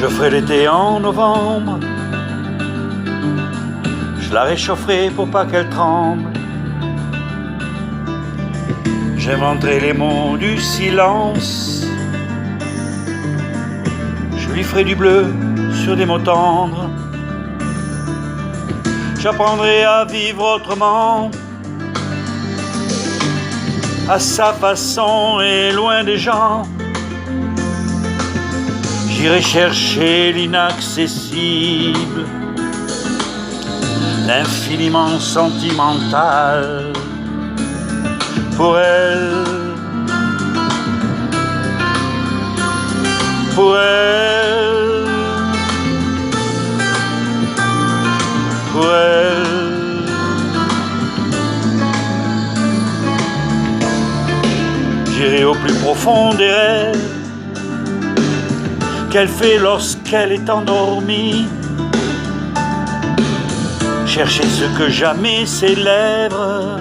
Je ferai l'été en novembre, je la réchaufferai pour pas qu'elle tremble. J'inventerai les mots du silence, je lui ferai du bleu sur des mots tendres. J'apprendrai à vivre autrement, à sa façon et loin des gens. J'irai chercher l'inaccessible, l'infiniment sentimental. Pour elle, pour elle, pour elle. J'irai au plus profond des rêves qu'elle fait lorsqu'elle est endormie, chercher ce que jamais ses lèvres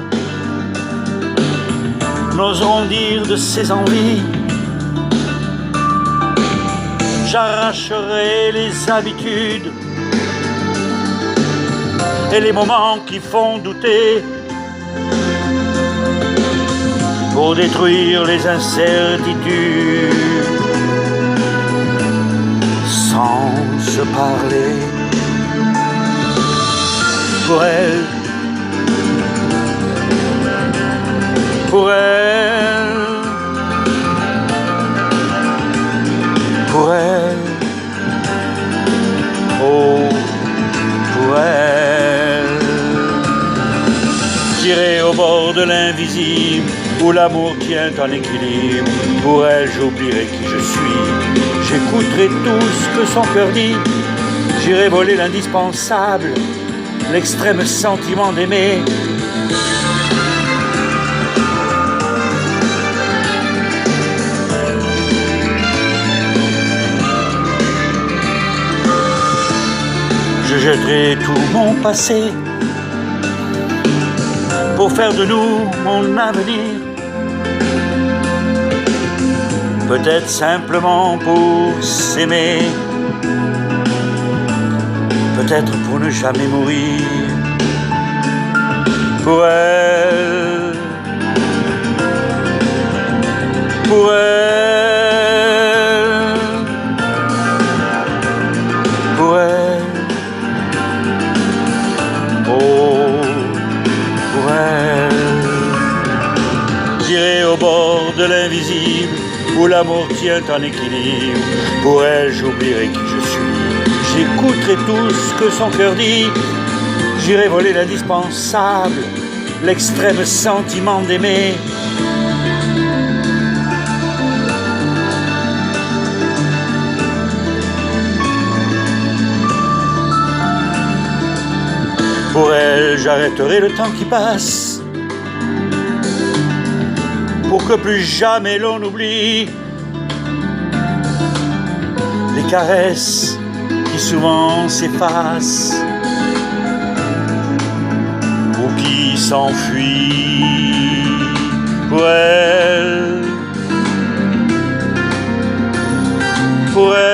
n'oseront dire de ses envies. J'arracherai les habitudes et les moments qui font douter, pour détruire les incertitudes. Sans se parler, pour elle, pour elle, pour elle, oh, pour elle. J'irai au bord de l'invisible, où l'amour tient en équilibre. Pour elle, j'oublierai qui je suis, j'écouterai tout ce que son cœur dit. J'irai voler l'indispensable, l'extrême sentiment d'aimer. Je jetterai tout mon passé pour faire de nous mon avenir. Peut-être simplement pour s'aimer, peut-être pour ne jamais mourir. Pour elle, pour elle, pour elle, oh, pour elle. J'irai au bord de l'invisible, où l'amour tient en équilibre. Pour elle, j'oublierai qui je suis, j'écouterai tout ce que son cœur dit. J'irai voler l'indispensable, l'extrême sentiment d'aimer. Pour elle, j'arrêterai le temps qui passe, pour que plus jamais l'on oublie les caresses qui souvent s'effacent ou qui s'enfuient. Pour elle, pour elle.